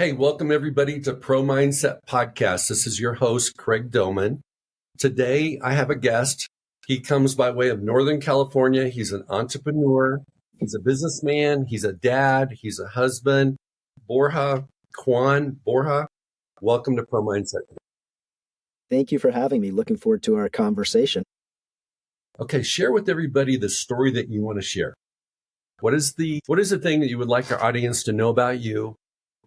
Hey, welcome everybody to Pro Mindset Podcast. This is your host, Craig Domann. Today, I have a guest. He comes by way of Northern California. He's an entrepreneur. He's a businessman. He's a dad. He's a husband. Borja Cuan. Borja, welcome to Pro Mindset. Thank you for having me. Looking forward to our conversation. Okay, share with everybody the story that you want to share. What is the thing that you would like our audience to know about you,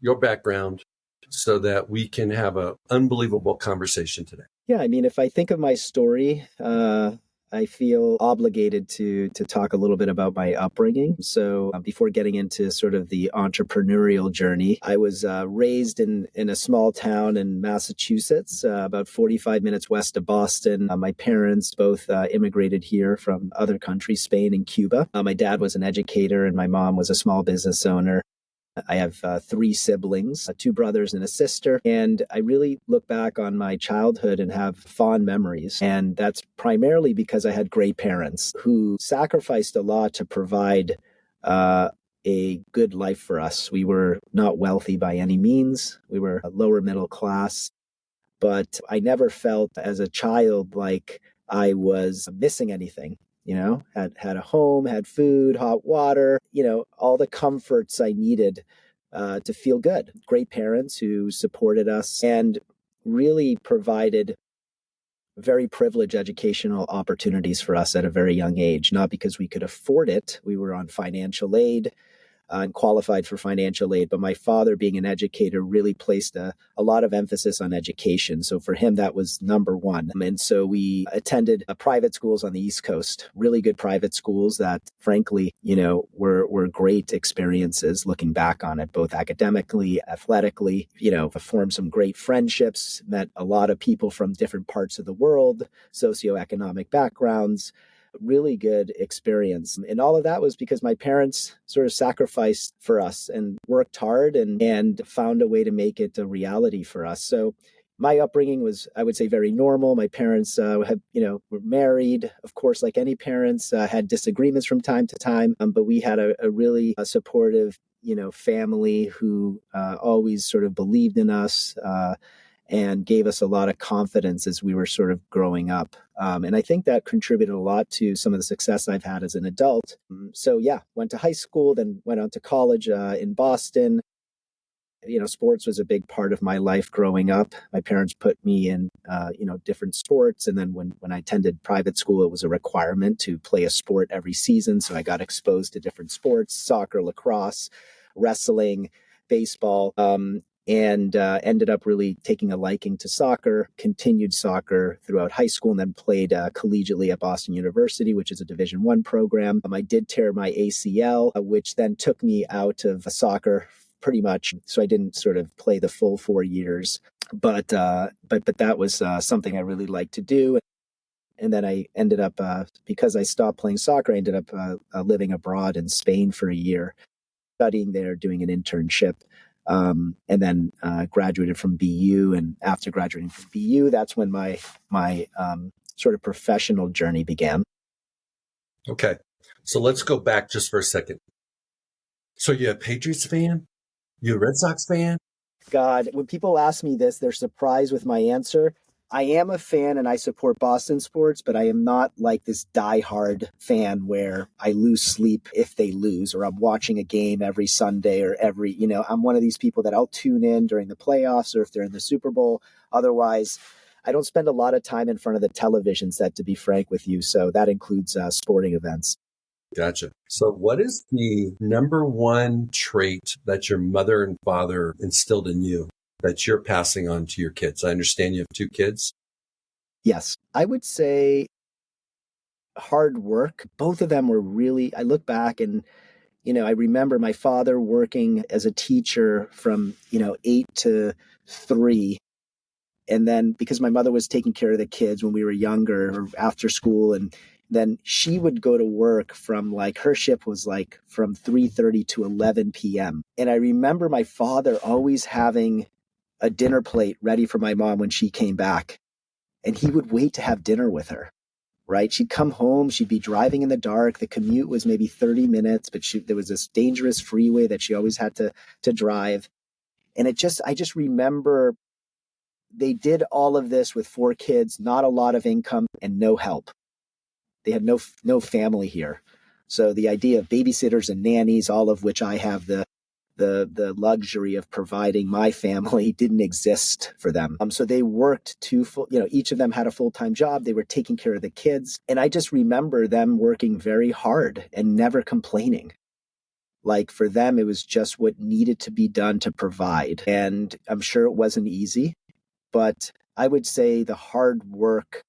your background, so that we can have an unbelievable conversation today? Yeah, I mean, if I think of my story, I feel obligated to talk a little bit about my upbringing. So before getting into sort of the entrepreneurial journey, I was raised in a small town in Massachusetts, about 45 minutes west of Boston. My parents both immigrated here from other countries, Spain and Cuba. My dad was an educator and my mom was a small business owner. I have three siblings, two brothers and a sister, and I really look back on my childhood and have fond memories. And that's primarily because I had great parents who sacrificed a lot to provide a good life for us. We were not wealthy by any means. We were a lower middle class, but I never felt as a child like I was missing anything. Had a home, had food, hot water, all the comforts I needed to feel good. Great parents who supported us and really provided very privileged educational opportunities for us at a very young age, not because we could afford it. We were on financial aid and qualified for financial aid. But my father, being an educator, really placed a lot of emphasis on education. So for him, that was number one. And so we attended private schools on the East Coast, really good private schools that, frankly, were great experiences looking back on it, both academically, athletically, formed some great friendships, met a lot of people from different parts of the world, socioeconomic backgrounds. Really good experience. And all of that was because my parents sort of sacrificed for us and worked hard and found a way to make it a reality for us. So my upbringing was, I would say, very normal. My parents were married. Of course, like any parents, had disagreements from time to time, but we had a really supportive, family who always sort of believed in us, and gave us a lot of confidence as we were sort of growing up. And I think that contributed a lot to some of the success I've had as an adult. So yeah, went to high school, then went on to college in Boston. Sports was a big part of my life growing up. My parents put me in, different sports. And then when I attended private school, it was a requirement to play a sport every season. So I got exposed to different sports, soccer, lacrosse, wrestling, baseball. And ended up really taking a liking to soccer, continued soccer throughout high school, and then played collegiately at Boston University, which is a Division I program. I did tear my ACL, which then took me out of soccer pretty much. So I didn't sort of play the full 4 years, but that was something I really liked to do. And then I ended up, because I stopped playing soccer, I ended up living abroad in Spain for a year, studying there, doing an internship. And then graduated from BU. And after graduating from BU, that's when my sort of professional journey began. Okay. So let's go back just for a second. So you're a Patriots fan? You're a Red Sox fan? God, when people ask me this, they're surprised with my answer. I am a fan and I support Boston sports, but I am not like this diehard fan where I lose sleep if they lose, or I'm watching a game every Sunday or I'm one of these people that I'll tune in during the playoffs or if they're in the Super Bowl. Otherwise, I don't spend a lot of time in front of the television set, to be frank with you. So that includes sporting events. Gotcha. So what is the number one trait that your mother and father instilled in you that you're passing on to your kids? I understand you have two kids. Yes. I would say hard work. Both of them were really, I look back and, I remember my father working as a teacher from, 8 to 3. And then because my mother was taking care of the kids when we were younger or after school, and then she would go to work from her shift was from 3:30 to 11 p.m. And I remember my father always having a dinner plate ready for my mom when she came back. And he would wait to have dinner with her, right? She'd come home, she'd be driving in the dark. The commute was maybe 30 minutes, but there was this dangerous freeway that she always had to drive. And I just remember they did all of this with 4 kids, not a lot of income and no help. They had no family here. So the idea of babysitters and nannies, all of which I have the luxury of providing my family, didn't exist for them. So they worked each of them had a full-time job. They were taking care of the kids. And I just remember them working very hard and never complaining. Like for them, it was just what needed to be done to provide. And I'm sure it wasn't easy, but I would say the hard work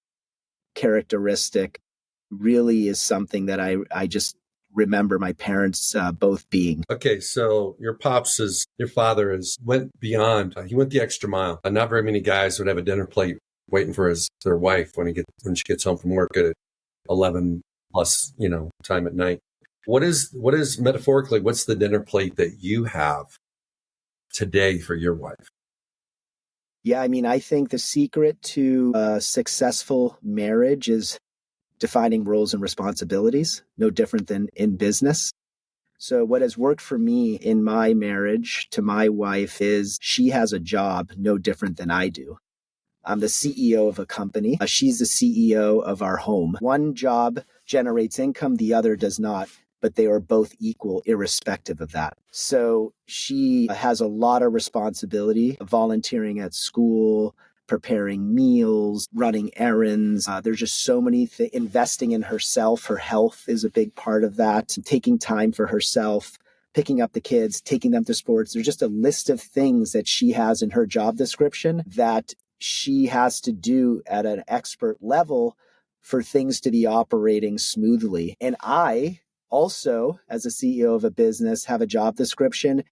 characteristic really is something that I just remember my parents both being. Okay, so your father went beyond. He went the extra mile. Not very many guys would have a dinner plate waiting for their wife when she gets home from work at 11 plus, time at night. What is metaphorically, what's the dinner plate that you have today for your wife? Yeah, I mean, I think the secret to a successful marriage is defining roles and responsibilities, no different than in business. So what has worked for me in my marriage to my wife is she has a job no different than I do. I'm the CEO of a company. She's the CEO of our home. One job generates income, the other does not, but they are both equal irrespective of that. So she has a lot of responsibility, volunteering at school, preparing meals, running errands. There's just so many things. Investing in herself, her health is a big part of that. Taking time for herself, picking up the kids, taking them to sports. There's just a list of things that she has in her job description that she has to do at an expert level for things to be operating smoothly. And I also, as a CEO of a business, have a job description.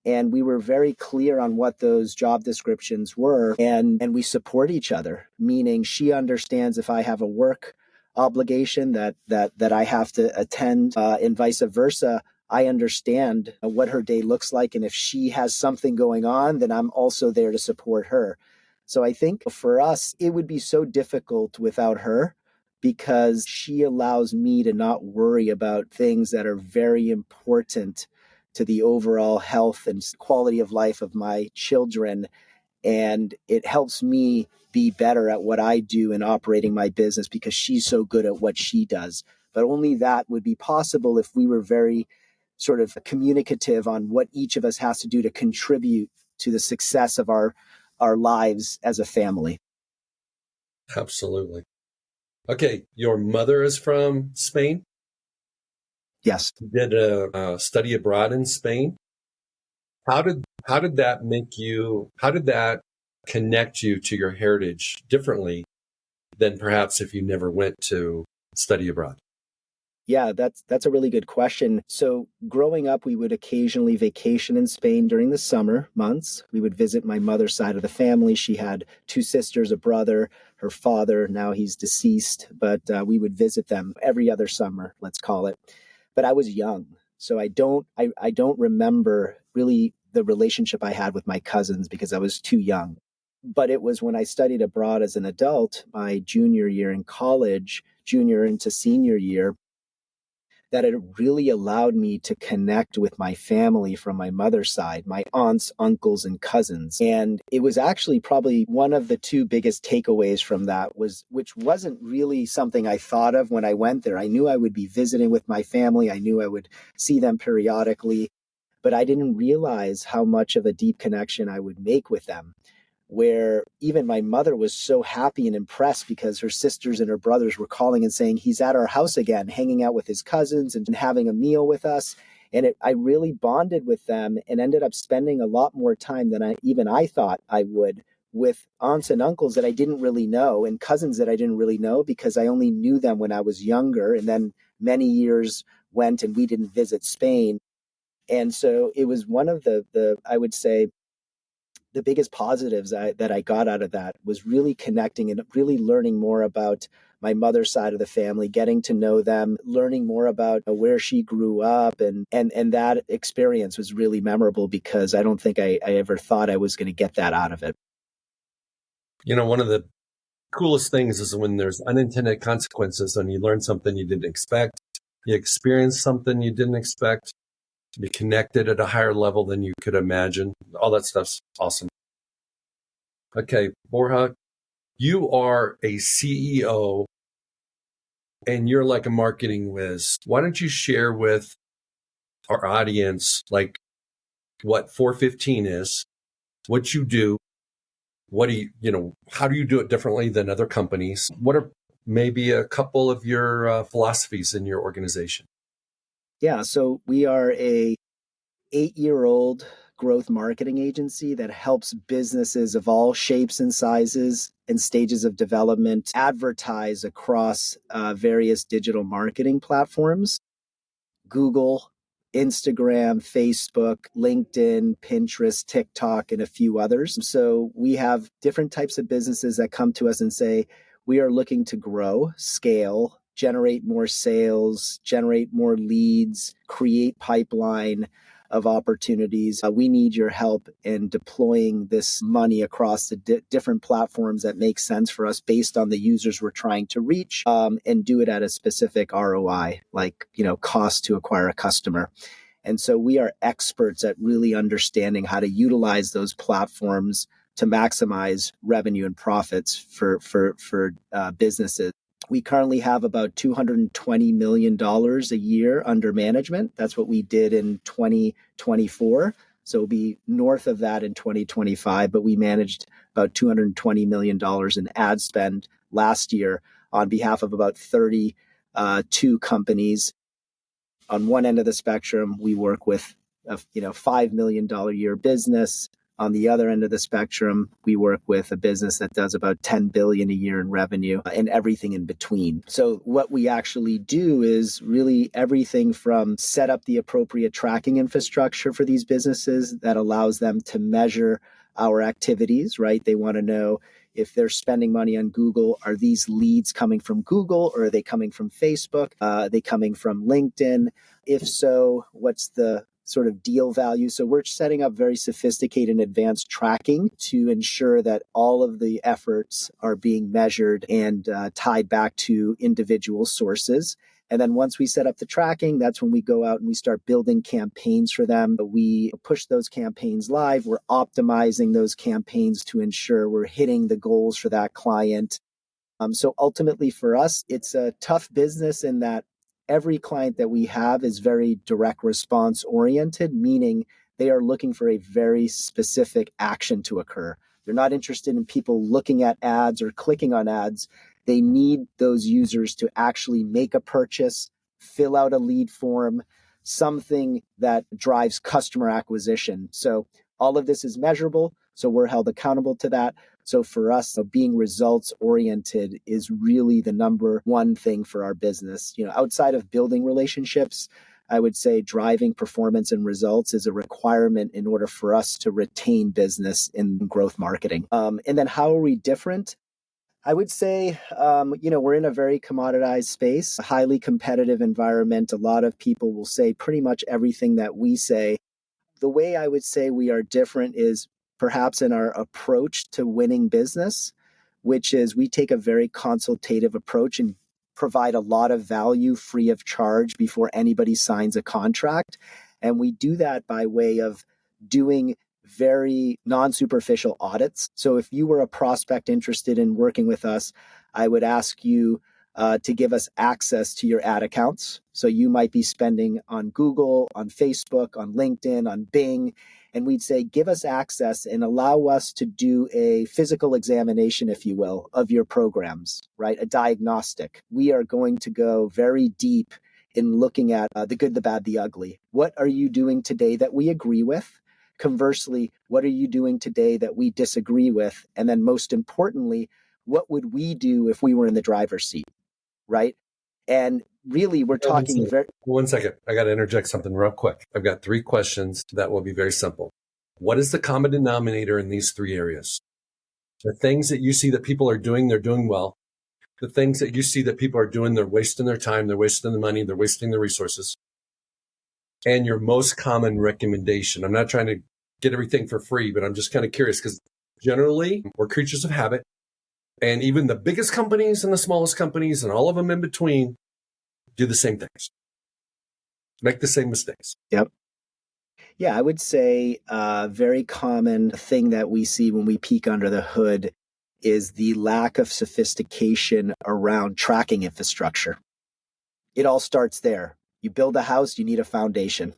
And we were very clear on what those job descriptions were. And we support each other, meaning she understands if I have a work obligation that I have to attend and vice versa. I understand what her day looks like. And if she has something going on, then I'm also there to support her. So I think for us, it would be so difficult without her because she allows me to not worry about things that are very important to the overall health and quality of life of my children. And it helps me be better at what I do in operating my business because she's so good at what she does. But only that would be possible if we were very sort of communicative on what each of us has to do to contribute to the success of our lives as a family. Absolutely. Okay, your mother is from Spain? Yes. You did a study abroad in Spain. How did that connect you to your heritage differently than perhaps if you never went to study abroad? Yeah, that's a really good question. So growing up, we would occasionally vacation in Spain during the summer months. We would visit my mother's side of the family. She had 2 sisters, a brother, her father, now he's deceased, but we would visit them every other summer, let's call it. But I was young, so I don't remember really the relationship I had with my cousins because I was too young. But it was when I studied abroad as an adult, my junior year in college, junior into senior year, that it really allowed me to connect with my family from my mother's side, my aunts, uncles, and cousins. And it was actually probably one of the 2 biggest takeaways from that which wasn't really something I thought of when I went there. I knew I would be visiting with my family. I knew I would see them periodically, but I didn't realize how much of a deep connection I would make with them, where even my mother was so happy and impressed because her sisters and her brothers were calling and saying, he's at our house again, hanging out with his cousins and having a meal with us. And I really bonded with them and ended up spending a lot more time than I thought I would with aunts and uncles that I didn't really know and cousins that I didn't really know because I only knew them when I was younger. And then many years went and we didn't visit Spain. And so it was one of the I would say, the biggest positives that I got out of that was really connecting and really learning more about my mother's side of the family, getting to know them, learning more about where she grew up. And that experience was really memorable because I don't think I ever thought I was going to get that out of it. One of the coolest things is when there's unintended consequences and you learn something you didn't expect, you experience something you didn't expect. to be connected at a higher level than you could imagine. All that stuff's awesome. Okay, Borja, you are a CEO and you're like a marketing whiz. Why don't you share with our audience like what 415 is, what you do, what do you, how do you do it differently than other companies? What are maybe a couple of your philosophies in your organization? Yeah, so we are a 8-year-old growth marketing agency that helps businesses of all shapes and sizes and stages of development advertise across various digital marketing platforms: Google, Instagram, Facebook, LinkedIn, Pinterest, TikTok, and a few others. So we have different types of businesses that come to us and say, we are looking to grow, scale, generate more sales, generate more leads, create pipeline of opportunities. We need your help in deploying this money across the different platforms that make sense for us based on the users we're trying to reach, and do it at a specific ROI, like, cost to acquire a customer. And so we are experts at really understanding how to utilize those platforms to maximize revenue and profits for businesses. We currently have about $220 million a year under management. That's what we did in 2024. So it'll be north of that in 2025, but we managed about $220 million in ad spend last year on behalf of about 32 companies. On one end of the spectrum, we work with a $5 million a year business. On the other end of the spectrum, we work with a business that does about $10 billion a year in revenue and everything in between. So what we actually do is really everything from set up the appropriate tracking infrastructure for these businesses that allows them to measure our activities, right? They want to know if they're spending money on Google, are these leads coming from Google or are they coming from Facebook? Are they coming from LinkedIn? If so, what's the sort of deal value? So we're setting up very sophisticated and advanced tracking to ensure that all of the efforts are being measured and tied back to individual sources. And then once we set up the tracking, that's when we go out and we start building campaigns for them. We push those campaigns live. We're optimizing those campaigns to ensure we're hitting the goals for that client. So ultimately for us, it's a tough business in that every client that we have is very direct response oriented, meaning they are looking for a very specific action to occur. They're not interested in people looking at ads or clicking on ads. They need those users to actually make a purchase, fill out a lead form, something that drives customer acquisition. So all of this is measurable. So we're held accountable to that. So for us, being results oriented is really the number one thing for our business. Outside of building relationships, I would say driving performance and results is a requirement in order for us to retain business in growth marketing. And then how are we different? I would say, we're in a very commoditized space, a highly competitive environment. A lot of people will say pretty much everything that we say. The way I would say we are different is perhaps in our approach to winning business, which is we take a very consultative approach and provide a lot of value free of charge before anybody signs a contract. And we do that by way of doing very non-superficial audits. So if you were a prospect interested in working with us, I would ask you to give us access to your ad accounts. So you might be spending on Google, on Facebook, on LinkedIn, on Bing, and we'd say, give us access and allow us to do a physical examination, if you will, of your programs, right? A diagnostic. We are going to go very deep in looking at the good, the bad, the ugly. What are you doing today that we agree with? Conversely, what are you doing today that we disagree with? And then most importantly, what would we do if we were in the driver's seat, right? And really, we're talking very... 1 second. I got to interject something real quick. I've got 3 questions that will be very simple. What is the common denominator in these 3 areas? The things that you see that people are doing, they're doing well. The things that you see that people are doing, they're wasting their time, they're wasting the money, they're wasting their resources. And your most common recommendation. I'm not trying to get everything for free, but I'm just kind of curious because generally we're creatures of habit. And even the biggest companies and the smallest companies and all of them in between do the same things, make the same mistakes. Yep. Yeah, I would say a very common thing that we see when we peek under the hood is the lack of sophistication around tracking infrastructure. It all starts there. You build a house, you need a foundation,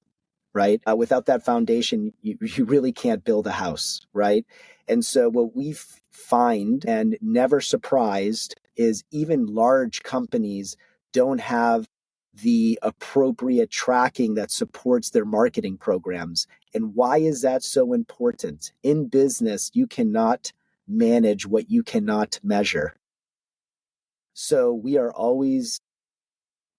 right? Without that foundation, you really can't build a house, right? And so what we find, and never surprised, is even large companies don't have the appropriate tracking that supports their marketing programs. And why is that so important? In business, you cannot manage what you cannot measure. So we are always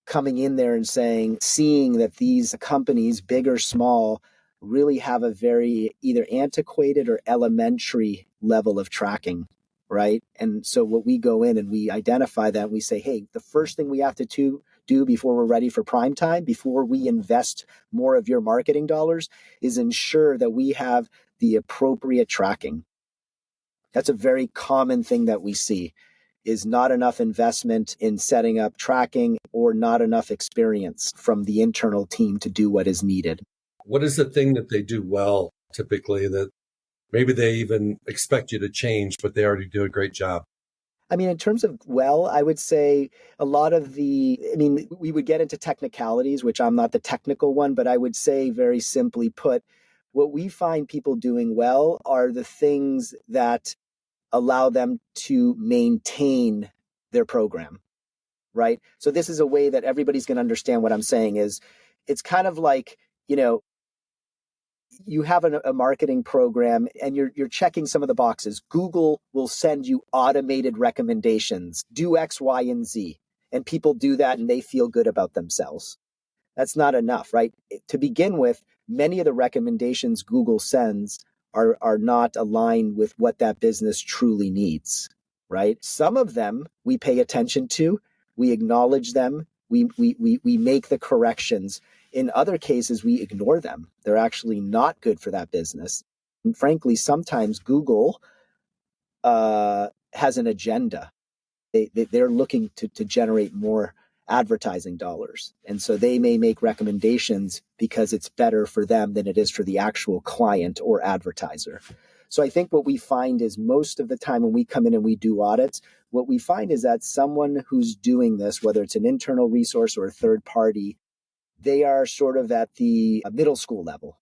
coming in there and seeing that these companies, big or small, really have a very either antiquated or elementary level of tracking, right? And so what we go in and we identify that, and we say, hey, the first thing we have to do before we're ready for prime time, before we invest more of your marketing dollars, is ensure that we have the appropriate tracking. That's a very common thing that we see, is not enough investment in setting up tracking or not enough experience from the internal team to do what is needed. What is the thing that they do well, typically, that maybe they even expect you to change, but they already do a great job? I mean, in terms of I would say a lot of we would get into technicalities, which I'm not the technical one, but I would say very simply put, what we find people doing well are the things that allow them to maintain their program, right? So this is a way that everybody's going to understand what I'm saying is it's kind of like, you have a marketing program and you're checking some of the boxes. Google will send you automated recommendations, do X, Y, and Z. And people do that and they feel good about themselves. That's not enough, right? To begin with, many of the recommendations Google sends are not aligned with what that business truly needs, right? Some of them we pay attention to, we acknowledge them, we make the corrections. In other cases, we ignore them. They're actually not good for that business. And frankly, sometimes Google has an agenda. They're looking to generate more advertising dollars. And so they may make recommendations because it's better for them than it is for the actual client or advertiser. So I think what we find is most of the time when we come in and we do audits, what we find is that someone who's doing this, whether it's an internal resource or a third party, they are sort of at the middle school level,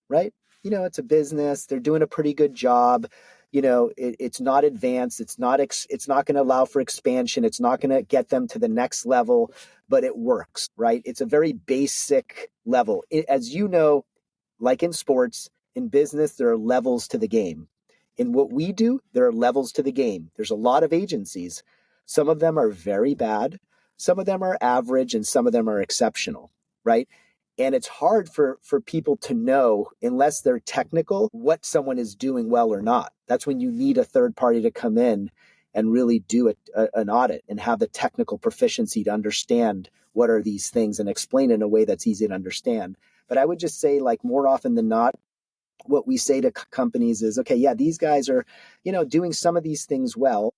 right? It's a business. They're doing a pretty good job. It's not advanced. It's not going to allow for expansion. It's not going to get them to the next level, but it works, right? It's a very basic level. As you know, like in sports, in business, there are levels to the game. In what we do, there are levels to the game. There's a lot of agencies. Some of them are very bad. Some of them are average, and some of them are exceptional, right? And it's hard for people to know, unless they're technical, what someone is doing well or not. That's when you need a third party to come in and really do an audit and have the technical proficiency to understand what are these things and explain in a way that's easy to understand. But I would just say, like, more often than not, what we say to companies is, okay, yeah, these guys are, doing some of these things well,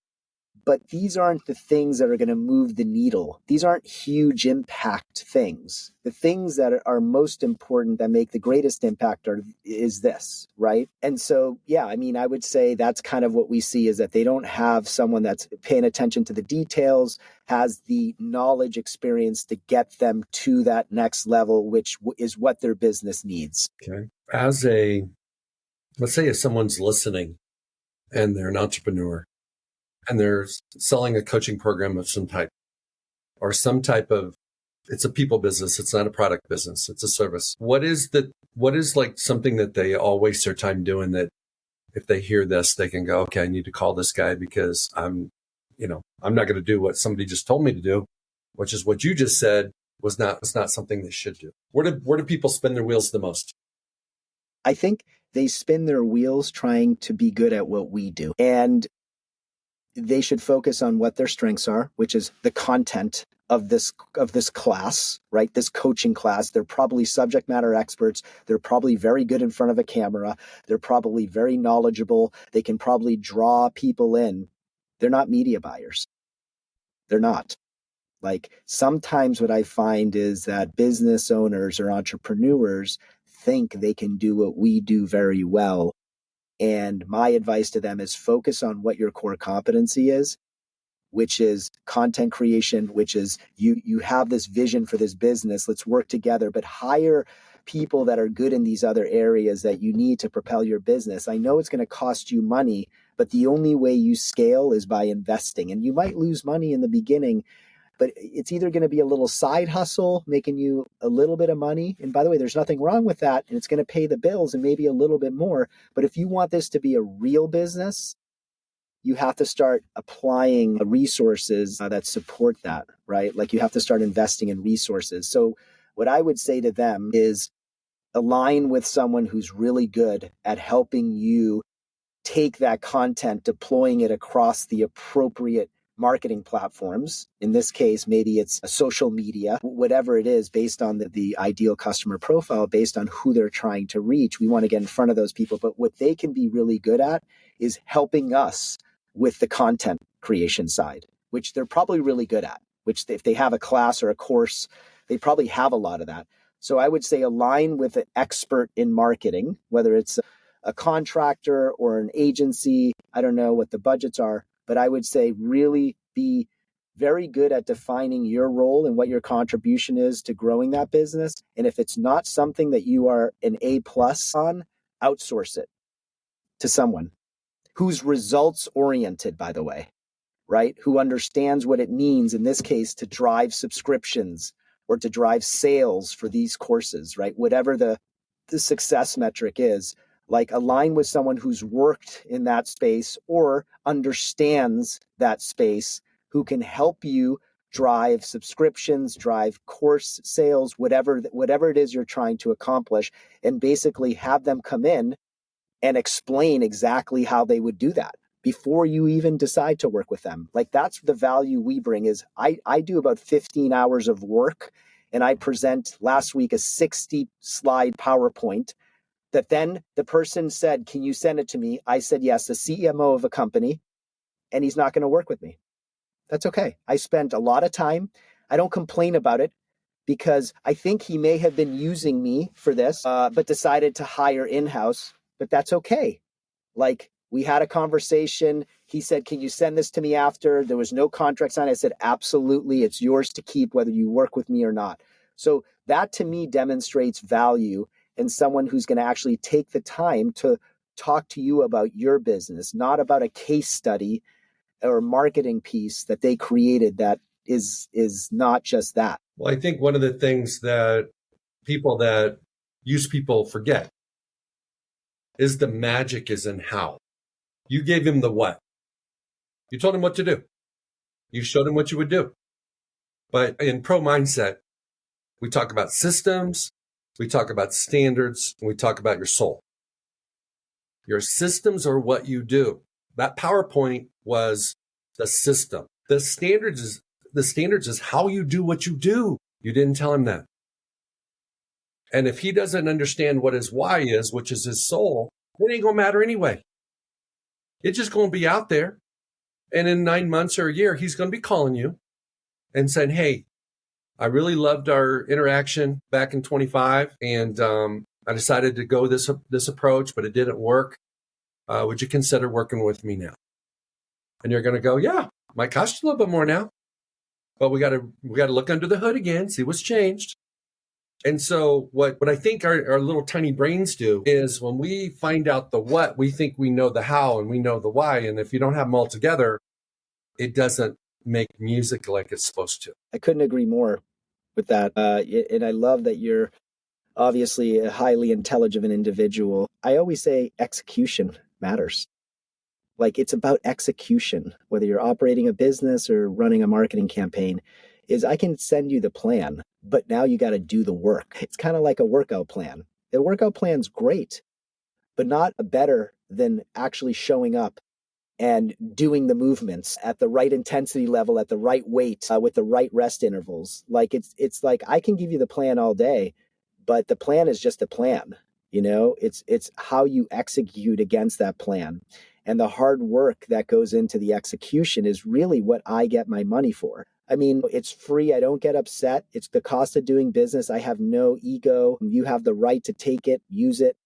but these aren't the things that are going to move the needle. These aren't huge impact things. The things that are most important, that make the greatest impact, is this, right? And so, yeah, I mean, I would say that's kind of what we see, is that they don't have someone that's paying attention to the details, has the knowledge, experience to get them to that next level, which is what their business needs. Okay. Let's say if someone's listening and they're an entrepreneur, and they're selling a coaching program of some type, or it's a people business. It's not a product business. It's a service. What is like something that they all waste their time doing, that if they hear this, they can go, okay, I need to call this guy because I'm not going to do what somebody just told me to do, which is what you just said was not something they should do. Where do people spin their wheels the most? I think they spin their wheels trying to be good at what we do. And they should focus on what their strengths are, which is the content of this class, right? This coaching class. They're probably subject matter experts. They're probably very good in front of a camera. They're probably very knowledgeable. They can probably draw people in. They're not media buyers. They're not. Like, sometimes what I find is that business owners or entrepreneurs think they can do what we do very well. And my advice to them is focus on what your core competency is, which is content creation, which is you have this vision for this business. Let's work together, but hire people that are good in these other areas that you need to propel your business. I know it's going to cost you money, but the only way you scale is by investing. And you might lose money in the beginning, but it's either going to be a little side hustle, making you a little bit of money. And by the way, there's nothing wrong with that. And it's going to pay the bills and maybe a little bit more. But if you want this to be a real business, you have to start applying resources that support that, right? Like you have to start investing in resources. So what I would say to them is align with someone who's really good at helping you take that content, deploying it across the appropriate marketing platforms. In this case, maybe it's a social media, whatever it is, based on the ideal customer profile, based on who they're trying to reach. We want to get in front of those people. But what they can be really good at is helping us with the content creation side, which they're probably really good at, which if they have a class or a course, they probably have a lot of that. So I would say align with an expert in marketing, whether it's a contractor or an agency. I don't know what the budgets are, but I would say really be very good at defining your role and what your contribution is to growing that business. And if it's not something that you are an A+ on, outsource it to someone who's results oriented, by the way, right? Who understands what it means, in this case, to drive subscriptions or to drive sales for these courses, right? Whatever the success metric is, like align with someone who's worked in that space or understands that space, who can help you drive subscriptions, drive course sales, whatever it is you're trying to accomplish, and basically have them come in and explain exactly how they would do that before you even decide to work with them. Like that's the value we bring is I do about 15 hours of work, and I present last week a 60 slide PowerPoint that then the person said, can you send it to me? I said, yes, the CMO of a company, and he's not going to work with me. That's okay. I spent a lot of time. I don't complain about it because I think he may have been using me for this, but decided to hire in-house, but that's okay. Like we had a conversation. He said, can you send this to me after? There was no contract signed. I said, absolutely. It's yours to keep whether you work with me or not. So that to me demonstrates value in someone who's going to actually take the time to talk to you about your business, not about a case study or marketing piece that they created that is not just that. Well, I think one of the things that people that use people forget is the magic is in how. You gave him the what. You told him what to do. You showed him what you would do. But in Pro Mindset, we talk about systems, we talk about standards, and we talk about your soul. Your systems are what you do. That PowerPoint was the system. The standards is how you do what you do. You didn't tell him that. And if he doesn't understand what his why is, which is his soul, it ain't going to matter anyway. It's just going to be out there. And in 9 months or a year, he's going to be calling you and saying, hey, I really loved our interaction back in 25. And I decided to go this approach, but it didn't work. Would you consider working with me now? And you're going to go, yeah, might cost you a little bit more now. But we got to look under the hood again, see what's changed. And so what I think our little tiny brains do is when we find out the what, we think we know the how and we know the why. And if you don't have them all together, it doesn't make music like it's supposed to. I couldn't agree more with that. And I love that you're obviously a highly intelligent individual. I always say execution matters. Like it's about execution, whether you're operating a business or running a marketing campaign, is I can send you the plan, but now you got to do the work. It's kind of like a workout plan. The workout plan's great, but not better than actually showing up and doing the movements at the right intensity level, at the right weight, with the right rest intervals. Like it's like I can give you the plan all day, but the plan is just a plan. You know, it's how you execute against that plan. And the hard work that goes into the execution is really what I get my money for. I mean, it's free. I don't get upset. It's the cost of doing business. I have no ego. You have the right to take it, use it.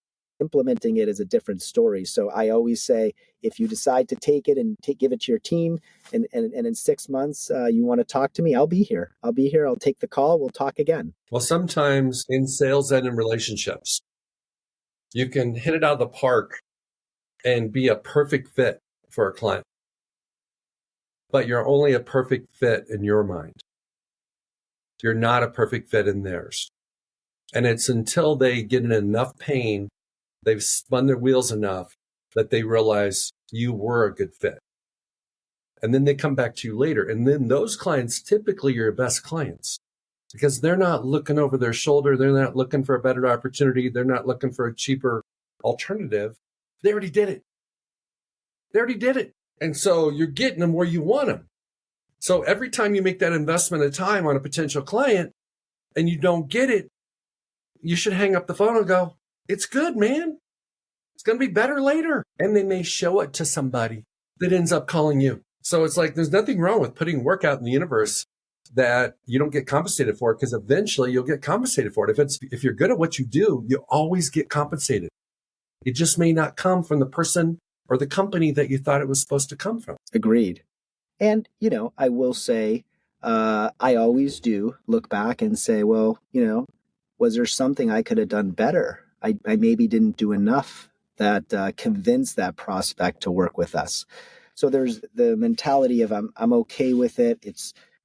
Implementing it is a different story. So I always say, if you decide to take it and give it to your team, and in 6 months you want to talk to me, I'll be here. I'll take the call. We'll talk again. Well, sometimes in sales and in relationships, you can hit it out of the park and be a perfect fit for a client. But you're only a perfect fit in your mind. You're not a perfect fit in theirs. And it's until they get in enough pain, they've spun their wheels enough that they realize you were a good fit. And then they come back to you later. And then those clients typically are your best clients because they're not looking over their shoulder. They're not looking for a better opportunity. They're not looking for a cheaper alternative. They already did it. And so you're getting them where you want them. So every time you make that investment of time on a potential client and you don't get it, you should hang up the phone and go, it's good, man. It's going to be better later. And they may show it to somebody that ends up calling you. So it's like, there's nothing wrong with putting work out in the universe that you don't get compensated for, because eventually you'll get compensated for it. If you're good at what you do, you always get compensated. It just may not come from the person or the company that you thought it was supposed to come from. Agreed. And, I will say, I always do look back and say, well, was there something I could have done better? I maybe didn't do enough that convinced that prospect to work with us. So there's the mentality of I'm okay with it.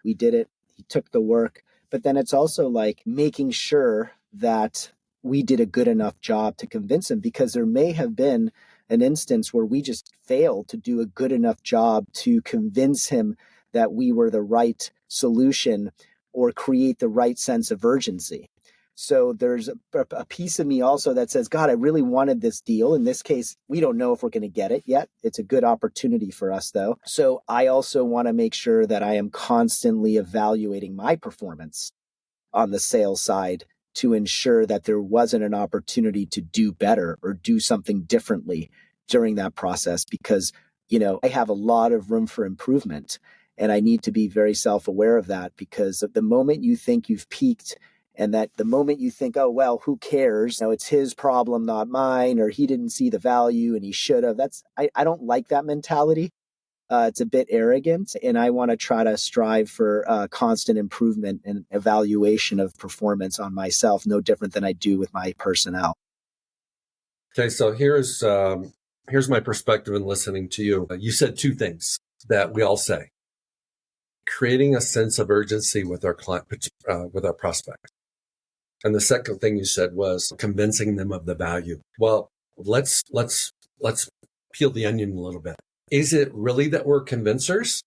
We did it. He took the work. But then it's also like making sure that we did a good enough job to convince him, because there may have been an instance where we just failed to do a good enough job to convince him that we were the right solution or create the right sense of urgency. So there's a piece of me also that says, God, I really wanted this deal. In this case, we don't know if we're going to get it yet. It's a good opportunity for us, though. So I also want to make sure that I am constantly evaluating my performance on the sales side to ensure that there wasn't an opportunity to do better or do something differently during that process, because, I have a lot of room for improvement, and I need to be very self-aware of that, because the moment you think you've peaked, and that the moment you think, oh, well, who cares? It's his problem, not mine, or he didn't see the value and he should have. I don't like that mentality. It's a bit arrogant, and I want to try to strive for constant improvement and evaluation of performance on myself, no different than I do with my personnel. Okay, so here's my perspective in listening to you. You said two things that we all say: creating a sense of urgency with our client, with our prospect. And the second thing you said was convincing them of the value. Well, let's peel the onion a little bit. Is it really that we're convincers,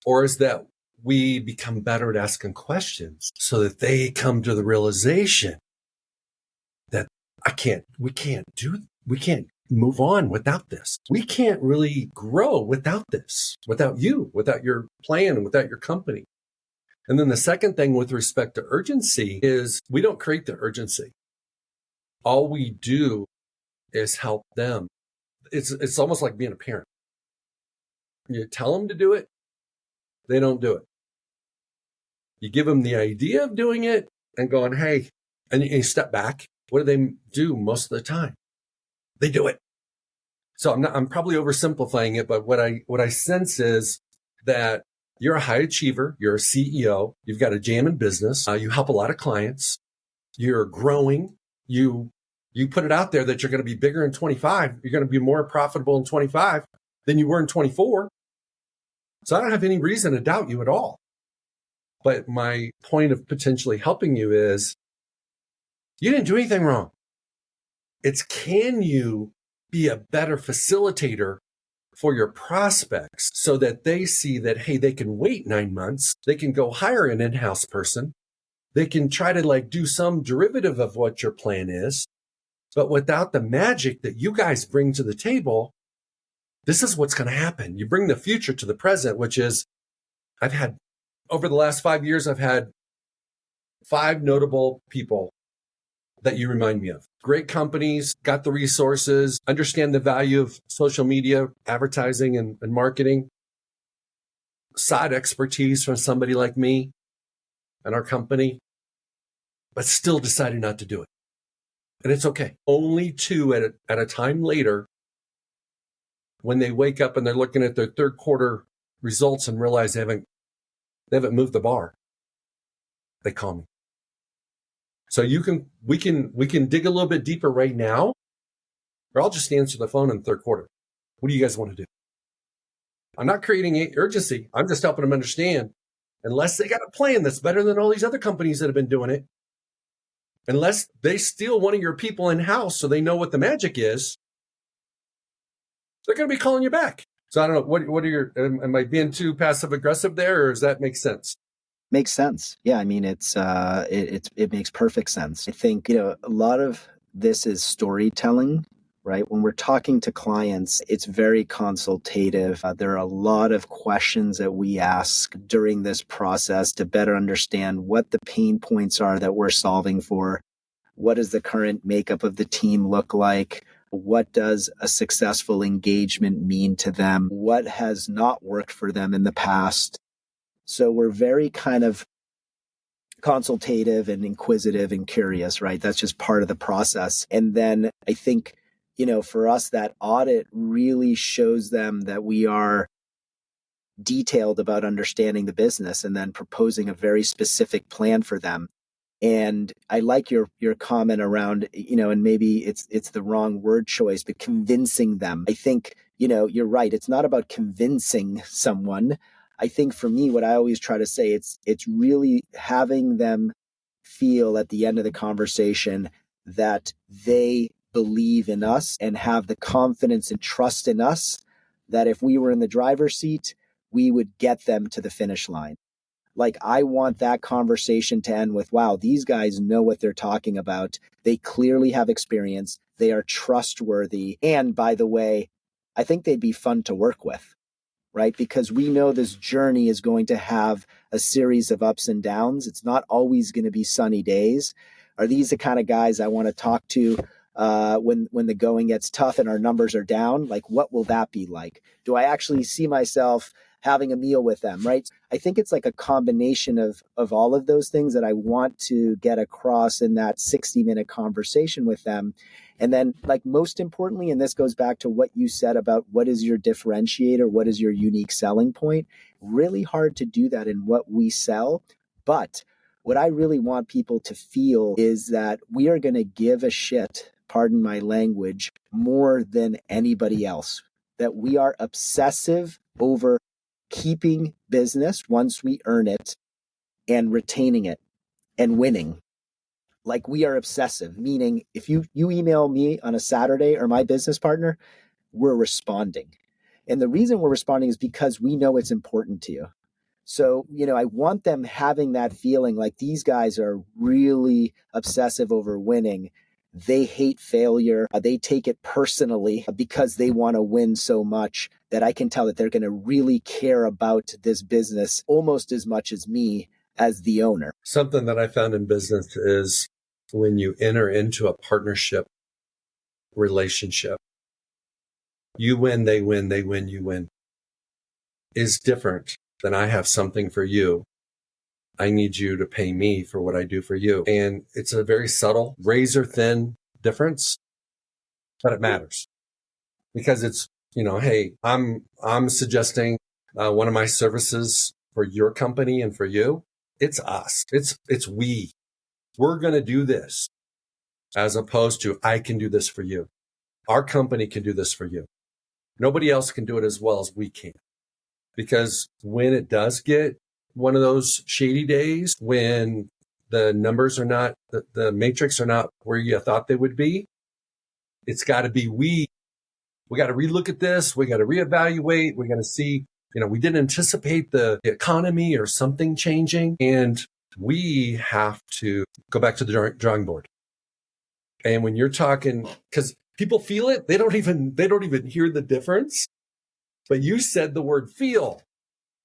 or is that we become better at asking questions so that they come to the realization that we can't move on without this. We can't really grow without this, without you, without your plan, without your company. And then the second thing with respect to urgency is we don't create the urgency. All we do is help them. It's almost like being a parent. You tell them to do it, they don't do it. You give them the idea of doing it and going, hey, and you step back. What do they do most of the time? They do it. So I'm probably oversimplifying it, but what I sense is that you're a high achiever, you're a CEO, you've got a jam in business, you help a lot of clients, you're growing, you put it out there that you're going to be bigger in 25, you're going to be more profitable in 25 than you were in 24. So I don't have any reason to doubt you at all. But my point of potentially helping you is you didn't do anything wrong. It's, can you be a better facilitator for your prospects so that they see that, hey, they can wait 9 months. They can go hire an in-house person. They can try to do some derivative of what your plan is. But without the magic that you guys bring to the table, this is what's going to happen. You bring the future to the present, which is, over the last 5 years, I've had 5 notable people that you remind me of. Great companies, got the resources, understand the value of social media, advertising, and marketing. side expertise from somebody like me and our company, but still decided not to do it. And it's okay. Only two at a time later, when they wake up and they're looking at their third quarter results and realize they haven't moved the bar, they call me. So we can dig a little bit deeper right now, or I'll just answer the phone in the third quarter. What do you guys want to do? I'm not creating urgency. I'm just helping them understand. Unless they got a plan that's better than all these other companies that have been doing it, unless they steal one of your people in-house so they know what the magic is, they're going to be calling you back. So I don't know, what are your, am I being too passive aggressive there, or does that make sense? Makes sense. Yeah, I mean, it makes perfect sense. I think, a lot of this is storytelling, right? When we're talking to clients, it's very consultative. There are a lot of questions that we ask during this process to better understand what the pain points are that we're solving for. What does the current makeup of the team look like? What does a successful engagement mean to them? What has not worked for them in the past? So we're very kind of consultative and inquisitive and curious, right? That's just part of the process. And then I think, for us, that audit really shows them that we are detailed about understanding the business and then proposing a very specific plan for them. And I like your comment around, and maybe it's the wrong word choice, but convincing them. I think, you're right. It's not about convincing someone. I think for me, what I always try to say, it's really having them feel at the end of the conversation that they believe in us and have the confidence and trust in us that if we were in the driver's seat, we would get them to the finish line. Like, I want that conversation to end with, wow, these guys know what they're talking about. They clearly have experience. They are trustworthy. And by the way, I think they'd be fun to work with, right? Because we know this journey is going to have a series of ups and downs. It's not always going to be sunny days. Are these the kind of guys I want to talk to when the going gets tough and our numbers are down? Like, what will that be like? Do I actually see myself having a meal with them, right? I think it's like a combination of all of those things that I want to get across in that 60-minute conversation with them. And then, like, most importantly, and this goes back to what you said about what is your differentiator, what is your unique selling point, really hard to do that in what we sell. But what I really want people to feel is that we are going to give a shit, pardon my language, more than anybody else. That we are obsessive over keeping business once we earn it and retaining it and winning. Like, we are obsessive, meaning if you email me on a Saturday or my business partner, we're responding. And the reason we're responding is because we know it's important to you. So, I want them having that feeling like these guys are really obsessive over winning. They hate failure. They take it personally because they want to win so much that I can tell that they're going to really care about this business almost as much as me as the owner. Something that I found in business is when you enter into a partnership relationship, you win, they win, they win, you win, is different than I have something for you. I need you to pay me for what I do for you. And it's a very subtle, razor thin difference, but it matters because it's, hey, I'm suggesting one of my services for your company and for you. It's us. It's we. We're going to do this as opposed to I can do this for you. Our company can do this for you. Nobody else can do it as well as we can. Because when it does get one of those shady days, when the numbers are not, the matrix are not where you thought they would be, it's got to be we got to relook at this. We got to reevaluate. We got to see, we didn't anticipate the economy or something changing. And we have to go back to the drawing board. And when you're talking, because people feel it, they don't even hear the difference. But you said the word feel,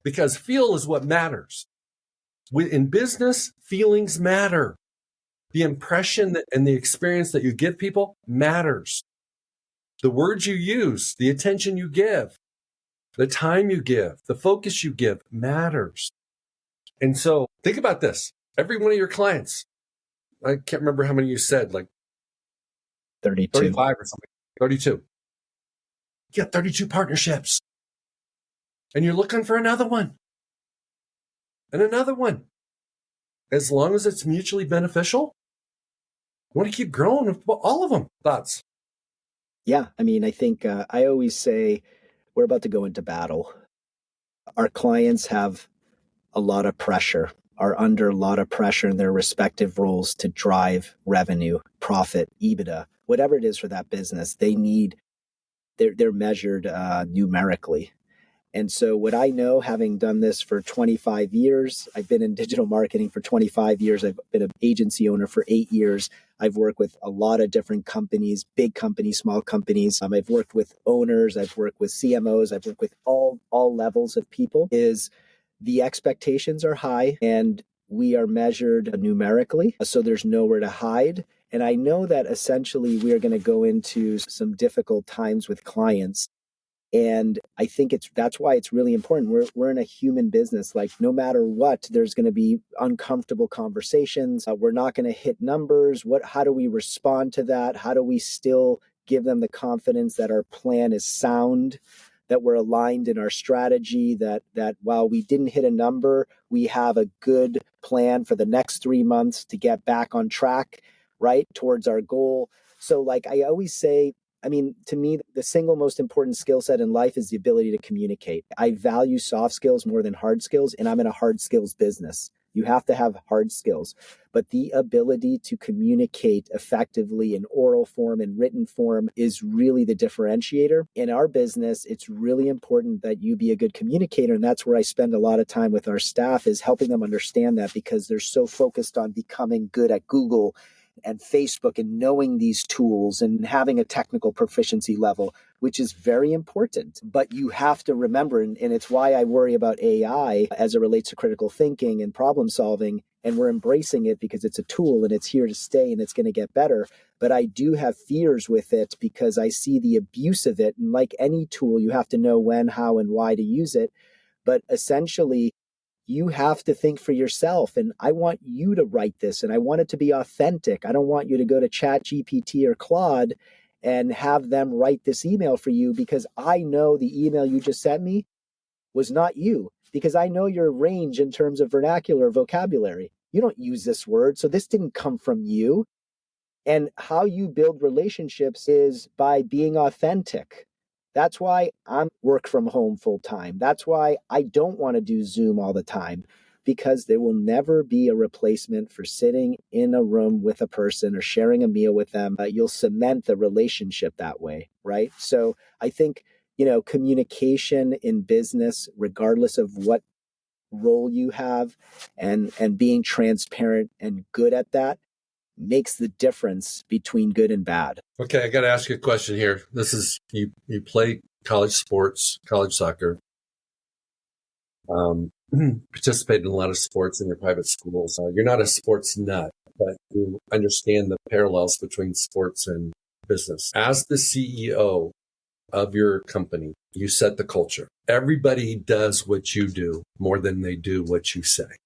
because feel is what matters. In business, feelings matter. The impression and the experience that you give people matters. The words you use, the attention you give, The time you give, the focus you give matters. And so think about this. Every one of your clients, I can't remember how many you said, like 32. 35 or something, 32. You got 32 partnerships. And you're looking for another one. And another one. As long as it's mutually beneficial, you want to keep growing with all of them. Thoughts? Yeah. I mean, I think I always say we're about to go into battle. Our clients have a lot of pressure, are under a lot of pressure in their respective roles to drive revenue, profit, EBITDA, whatever it is for that business. They're measured numerically. And so what I know, having done this for 25 years, I've been in digital marketing for 25 years. I've been an agency owner for 8 years. I've worked with a lot of different companies, big companies, small companies. I've worked with owners. I've worked with CMOs. I've worked with all levels of people. Is the expectations are high and we are measured numerically. So there's nowhere to hide. And I know that essentially we are going to go into some difficult times with clients. And I think that's why it's really important. We're in a human business. Like no matter what, there's going to be uncomfortable conversations. We're not going to hit numbers. How do we respond to that? How do we still give them the confidence that our plan is sound, that we're aligned in our strategy, that while we didn't hit a number, we have a good plan for the next 3 months to get back on track, right, towards our goal. So like I always say, I mean, to me, the single most important skill set in life is the ability to communicate. I value soft skills more than hard skills, and I'm in a hard skills business. You have to have hard skills, but the ability to communicate effectively in oral form and written form is really the differentiator. In our business, it's really important that you be a good communicator, and that's where I spend a lot of time with our staff, is helping them understand that, because they're so focused on becoming good at Google and Facebook and knowing these tools and having a technical proficiency level, which is very important. But you have to remember, and it's why I worry about AI as it relates to critical thinking and problem solving. And we're embracing it because it's a tool and it's here to stay and it's going to get better. But I do have fears with it because I see the abuse of it. And like any tool, you have to know when, how, and why to use it. But essentially, you have to think for yourself. And I want you to write this, and I want it to be authentic. I don't want you to go to ChatGPT or Claude and have them write this email for you, because I know the email you just sent me was not you, because I know your range in terms of vernacular vocabulary. You don't use this word, so this didn't come from you. And how you build relationships is by being authentic. That's why I'm work from home full time. That's why I don't want to do Zoom all the time, because there will never be a replacement for sitting in a room with a person or sharing a meal with them. You'll cement the relationship that way, right? So I think, communication in business, regardless of what role you have, and being transparent and good at that, makes the difference between good and bad. Okay, I got to ask you a question here. This is, you play college sports, college soccer, participate in a lot of sports in your private schools. You're not a sports nut, but you understand the parallels between sports and business. As the CEO of your company, you set the culture. Everybody does what you do more than they do what you say.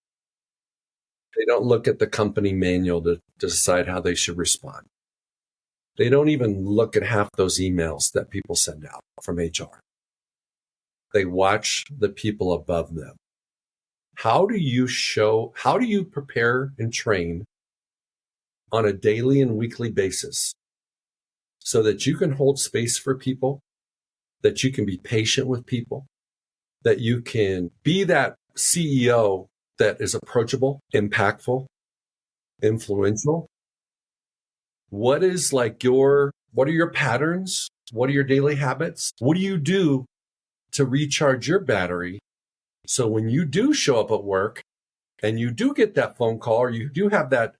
They don't look at the company manual to decide how they should respond. They don't even look at half those emails that people send out from HR. They watch the people above them. How do you prepare and train on a daily and weekly basis so that you can hold space for people, that you can be patient with people, that you can be that CEO that is approachable, impactful, influential? What are your patterns? What are your daily habits? What do you do to recharge your battery? So when you do show up at work and you do get that phone call, or you do have that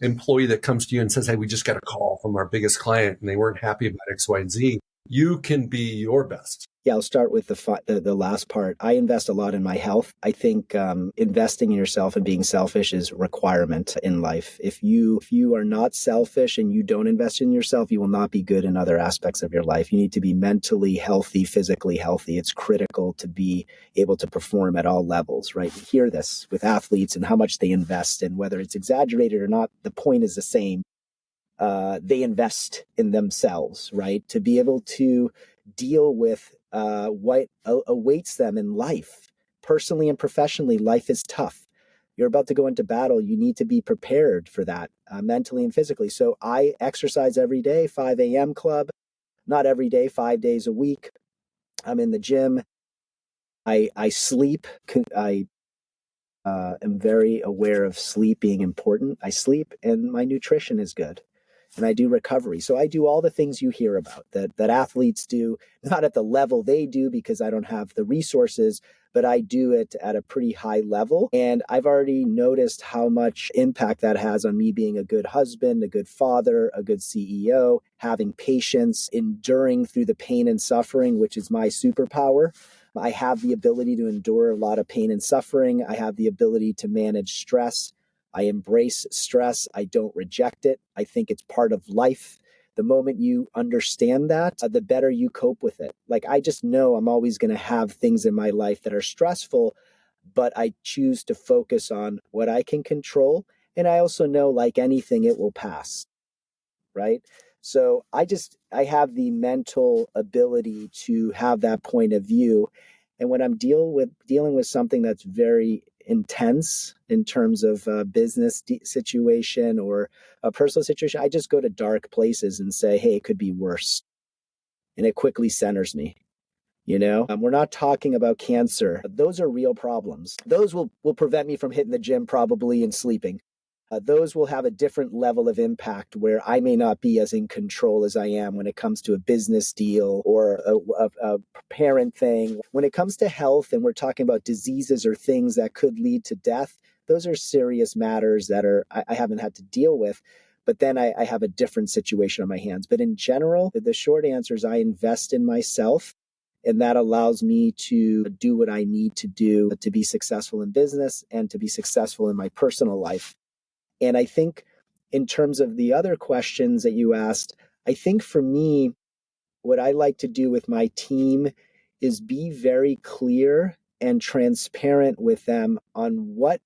employee that comes to you and says, hey, we just got a call from our biggest client and they weren't happy about X, Y, and Z, you can be your best. Yeah, I'll start with the last part. I invest a lot in my health. I think investing in yourself and being selfish is a requirement in life. If you are not selfish and you don't invest in yourself, you will not be good in other aspects of your life. You need to be mentally healthy, physically healthy. It's critical to be able to perform at all levels, right? You hear this with athletes and how much they invest, and whether it's exaggerated or not, the point is the same. They invest in themselves, right? To be able to deal with what awaits them in life. Personally and professionally, life is tough. You're about to go into battle. You need to be prepared for that mentally and physically. So I exercise every day, 5 a.m. club, not every day, 5 days a week. I'm in the gym. I sleep. I am very aware of sleep being important. I sleep and my nutrition is good. And I do recovery. So I do all the things you hear about that athletes do, not at the level they do because I don't have the resources, but I do it at a pretty high level. And I've already noticed how much impact that has on me being a good husband, a good father, a good CEO, having patience, enduring through the pain and suffering, which is my superpower. I have the ability to endure a lot of pain and suffering. I have the ability to manage stress. I embrace stress. I don't reject it. I think it's part of life. The moment you understand that, the better you cope with it. Like, I just know I'm always going to have things in my life that are stressful, but I choose to focus on what I can control. And I also know, like anything, it will pass, right? So I have the mental ability to have that point of view. And when I'm dealing with something that's very intense in terms of a business situation or a personal situation, I just go to dark places and say, hey, it could be worse. And it quickly centers me. We're not talking about cancer. Those are real problems. Those will prevent me from hitting the gym probably and sleeping. Those will have a different level of impact where I may not be as in control as I am when it comes to a business deal or a parent thing. When it comes to health and we're talking about diseases or things that could lead to death, those are serious matters that I haven't had to deal with. But then I have a different situation on my hands. But in general, the short answer is I invest in myself. And that allows me to do what I need to do to be successful in business and to be successful in my personal life. And I think in terms of the other questions that you asked, I think for me, what I like to do with my team is be very clear and transparent with them on what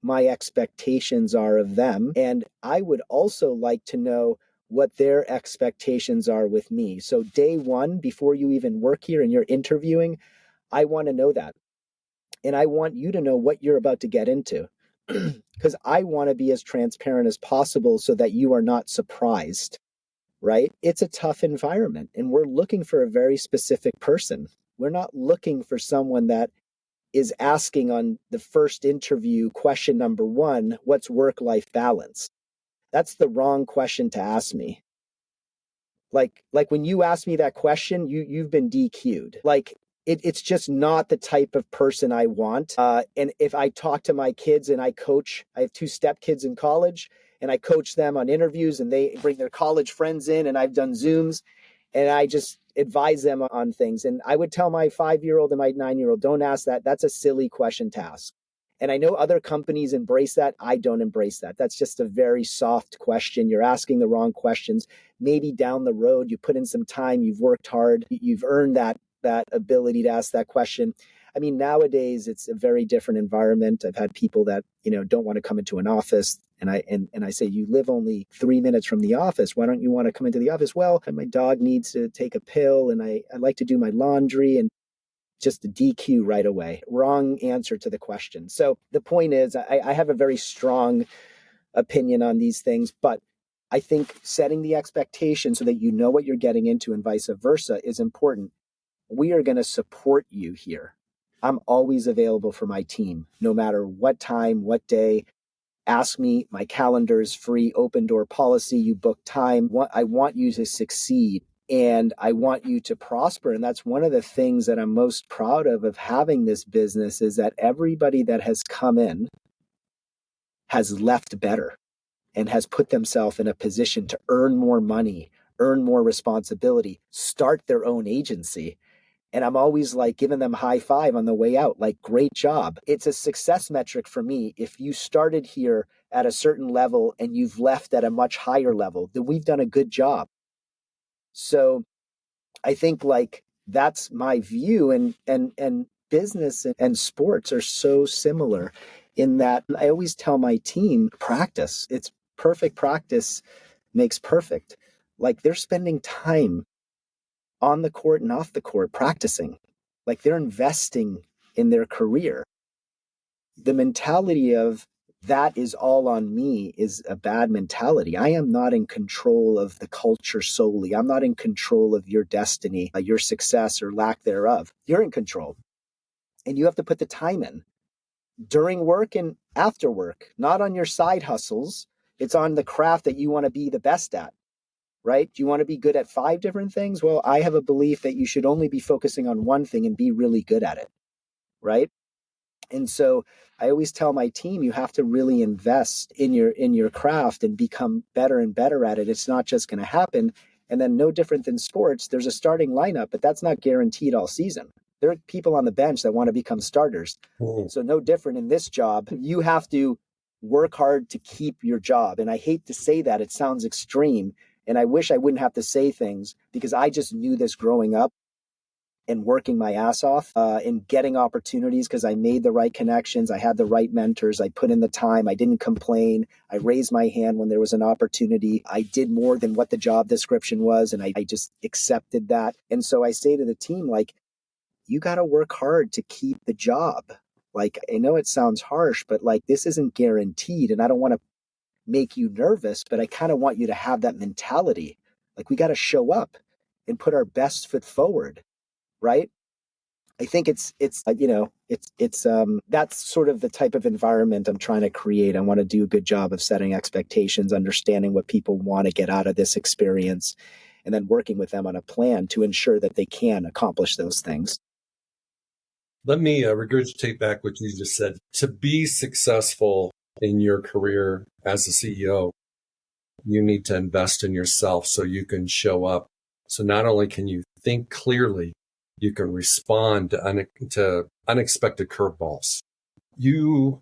my expectations are of them. And I would also like to know what their expectations are with me. So day one, before you even work here and you're interviewing, I want to know that. And I want you to know what you're about to get into. Because I want to be as transparent as possible so that you are not surprised, right? It's a tough environment and we're looking for a very specific person. We're not looking for someone that is asking on the first interview, question number one, what's work-life balance? That's the wrong question to ask me. Like when you ask me that question, you've been DQ'd. Like it's just not the type of person I want. And if I talk to my kids and I coach, I have two stepkids in college and I coach them on interviews and they bring their college friends in and I've done Zooms and I just advise them on things. And I would tell my 5-year-old and my 9-year-old, don't ask that. That's a silly question to ask. And I know other companies embrace that. I don't embrace that. That's just a very soft question. You're asking the wrong questions. Maybe down the road, you put in some time, you've worked hard, you've earned that ability to ask that question. I mean, nowadays it's a very different environment. I've had people that, don't want to come into an office. And I say, you live only 3 minutes from the office. Why don't you want to come into the office? Well, my dog needs to take a pill and I like to do my laundry, and just a DQ right away. Wrong answer to the question. So the point is, I have a very strong opinion on these things, but I think setting the expectation so that you know what you're getting into and vice versa is important. We are going to support you here. I'm always available for my team, no matter what time, what day. Ask me. My calendar is free, open door policy. You book time. I want you to succeed. And I want you to prosper. And that's one of the things that I'm most proud of having this business, is that everybody that has come in has left better and has put themselves in a position to earn more money, earn more responsibility, start their own agency. And I'm always like giving them high five on the way out, like, great job. It's a success metric for me. If you started here at a certain level and you've left at a much higher level, then we've done a good job. So I think like that's my view, and business and sports are so similar in that I always tell my team, practice. It's perfect practice makes perfect. Like, they're spending time on the court and off the court practicing. Like, they're investing in their career. The mentality of that is all on me is a bad mentality. I am not in control of the culture solely. I'm not in control of your destiny, your success or lack thereof. You're in control. And you have to put the time in during work and after work, not on your side hustles. It's on the craft that you want to be the best at, right? Do you want to be good at 5 different things? Well, I have a belief that you should only be focusing on one thing and be really good at it, right? And so I always tell my team, you have to really invest in your craft and become better and better at it. It's not just going to happen. And then, no different than sports, there's a starting lineup, but that's not guaranteed all season. There are people on the bench that want to become starters. So no different in this job. You have to work hard to keep your job. And I hate to say that. It sounds extreme. And I wish I wouldn't have to say things, because I just knew this growing up and working my ass off and getting opportunities because I made the right connections. I had the right mentors. I put in the time. I didn't complain. I raised my hand when there was an opportunity. I did more than what the job description was, and I just accepted that. And so I say to the team, like, you got to work hard to keep the job. Like, I know it sounds harsh, but like, this isn't guaranteed. And I don't want to make you nervous, but I kind of want you to have that mentality. Like, we got to show up and put our best foot forward. Right. I think it's that's sort of the type of environment I'm trying to create. I want to do a good job of setting expectations, understanding what people want to get out of this experience, and then working with them on a plan to ensure that they can accomplish those things. Let me regurgitate back what you just said. To be successful in your career as a CEO, you need to invest in yourself so you can show up. So not only can you think clearly, you can respond to unexpected curveballs. You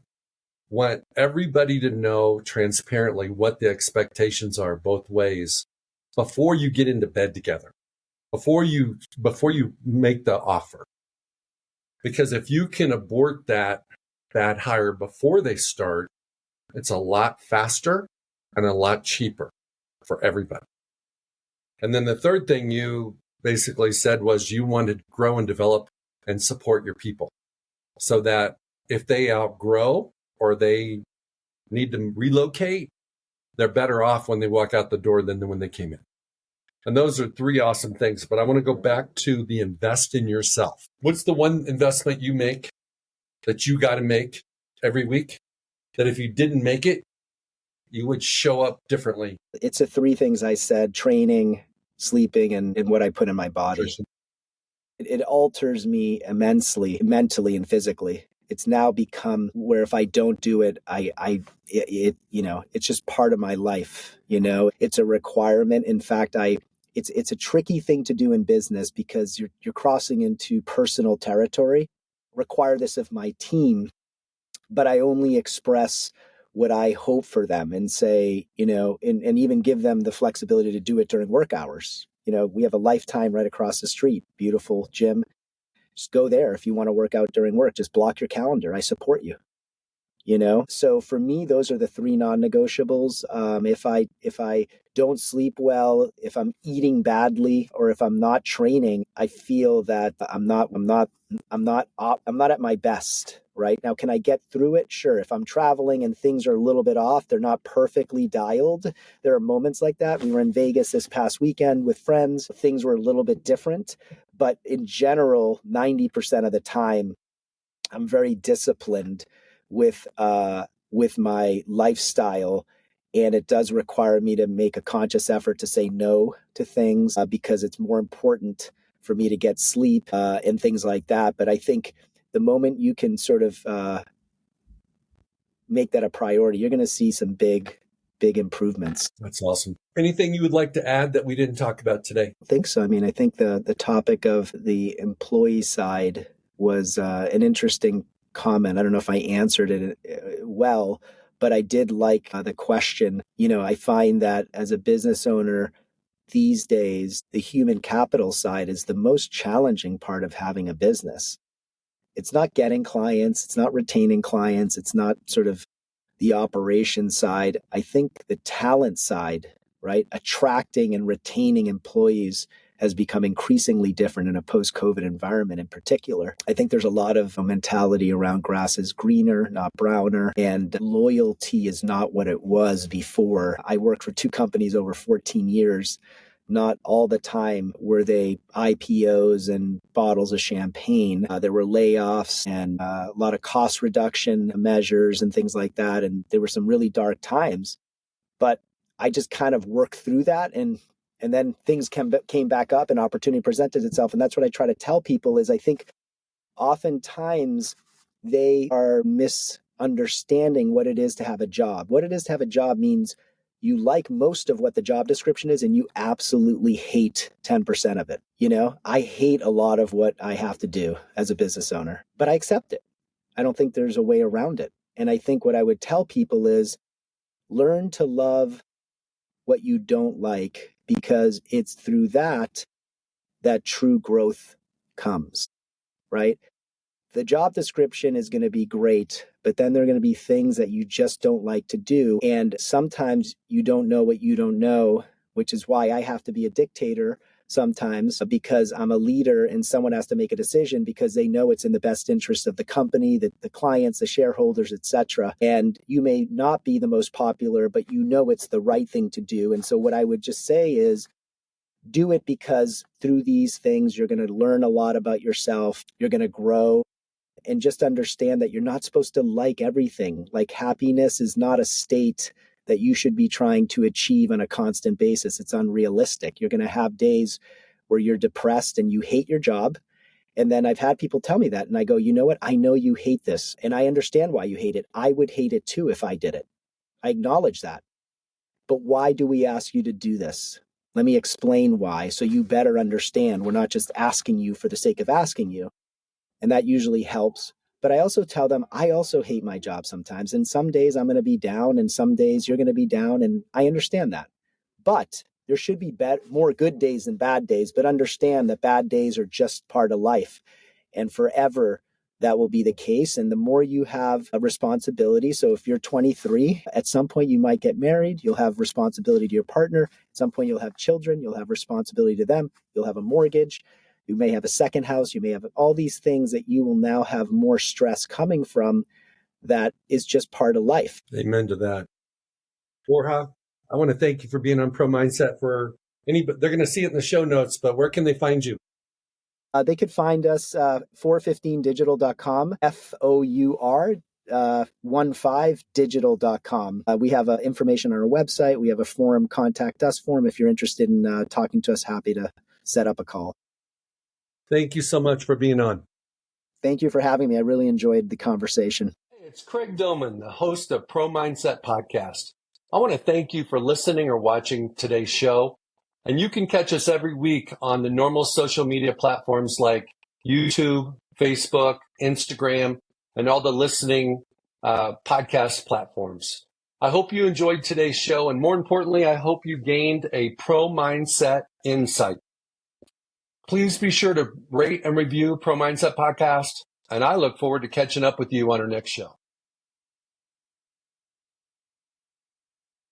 want everybody to know transparently what the expectations are both ways before you get into bed together, before you make the offer. Because if you can abort that hire before they start, it's a lot faster and a lot cheaper for everybody. And then the third thing you basically said was you wanted to grow and develop and support your people so that if they outgrow or they need to relocate, they're better off when they walk out the door than when they came in. And those are 3 awesome things. But I want to go back to the invest in yourself. What's the one investment you make that you got to make every week that if you didn't make it, you would show up differently? It's the 3 things I said: training, sleeping, and what I put in my body. It alters me immensely, mentally and physically. It's now become where if I don't do it, it's just part of my life. It's a requirement. In fact, it's a tricky thing to do in business because you're crossing into personal territory. Require this of my team, but I only express what I hope for them and say, and even give them the flexibility to do it during work hours. We have a Lifetime right across the street, beautiful gym. Just go there if you want to work out during work. Just block your calendar. I support you. So for me, those are the 3 non-negotiables. If I don't sleep well, if I'm eating badly, or if I'm not training, I feel that I'm not at my best. Right now, can I get through it? Sure. If I'm traveling and things are a little bit off, they're not perfectly dialed. There are moments like that. We were in Vegas this past weekend with friends. Things were a little bit different, but in general, 90% of the time, I'm very disciplined with my lifestyle, and it does require me to make a conscious effort to say no to things because it's more important for me to get sleep and things like that. But I think the moment you can sort of make that a priority, you're going to see some big big improvements. That's awesome. Anything you would like to add that we didn't talk about today? I think so. I mean, I think the topic of the employee side was an interesting comment. I don't know if I answered it well, but I did like the question. I find that as a business owner these days, the human capital side is the most challenging part of having a business. It's not getting clients, it's not retaining clients, it's not sort of the operation side. I think the talent side, right? Attracting and retaining employees has become increasingly different in a post-COVID environment in particular. I think there's a lot of mentality around grass is greener, not browner, and loyalty is not what it was before. I worked for 2 companies over 14 years. Not all the time were they IPOs and bottles of champagne. There were layoffs and a lot of cost reduction measures and things like that. And there were some really dark times. But I just kind of worked through that. And then things came back up and opportunity presented itself. And that's what I try to tell people is I think oftentimes they are misunderstanding what it is to have a job. What it is to have a job means you like most of what the job description is and you absolutely hate 10% of it. I hate a lot of what I have to do as a business owner, but I accept it. I don't think there's a way around it. And I think what I would tell people is learn to love what you don't like, because it's through that true growth comes, right? The job description is going to be great, but then there are going to be things that you just don't like to do. And sometimes you don't know what you don't know, which is why I have to be a dictator sometimes, because I'm a leader and someone has to make a decision because they know it's in the best interest of the company, the clients, the shareholders, etc. And you may not be the most popular, but you know it's the right thing to do. And so what I would just say is do it, because through these things, you're going to learn a lot about yourself. You're going to grow. And just understand that you're not supposed to like everything. Like happiness is not a state that you should be trying to achieve on a constant basis. It's unrealistic. You're going to have days where you're depressed and you hate your job. And then I've had people tell me that. And I go, you know what? I know you hate this. And I understand why you hate it. I would hate it too if I did it. I acknowledge that. But why do we ask you to do this? Let me explain why, so you better understand. We're not just asking you for the sake of asking you. And that usually helps. But I also tell them, I also hate my job sometimes. And some days I'm going to be down and some days you're going to be down. And I understand that. But there should be more good days than bad days. But understand that bad days are just part of life. And forever, that will be the case. And the more you have a responsibility. So if you're 23, at some point you might get married. You'll have responsibility to your partner. At some point you'll have children. You'll have responsibility to them. You'll have a mortgage. You may have a second house. You may have all these things that you will now have more stress coming from. That is just part of life. Amen to that. Borja, I want to thank you for being on Pro Mindset. For anybody, they're going to see it in the show notes, but where can they find you? They could find us Four15Digital.com, Four15Digital.com. We have information on our website. We have a forum, contact us form. If you're interested in talking to us, happy to set up a call. Thank you so much for being on. Thank you for having me. I really enjoyed the conversation. Hey, it's Craig Domann, the host of Pro Mindset Podcast. I want to thank you for listening or watching today's show. And you can catch us every week on the normal social media platforms like YouTube, Facebook, Instagram, and all the listening podcast platforms. I hope you enjoyed today's show. And more importantly, I hope you gained a pro mindset insight. Please be sure to rate and review Pro Mindset Podcast. And I look forward to catching up with you on our next show.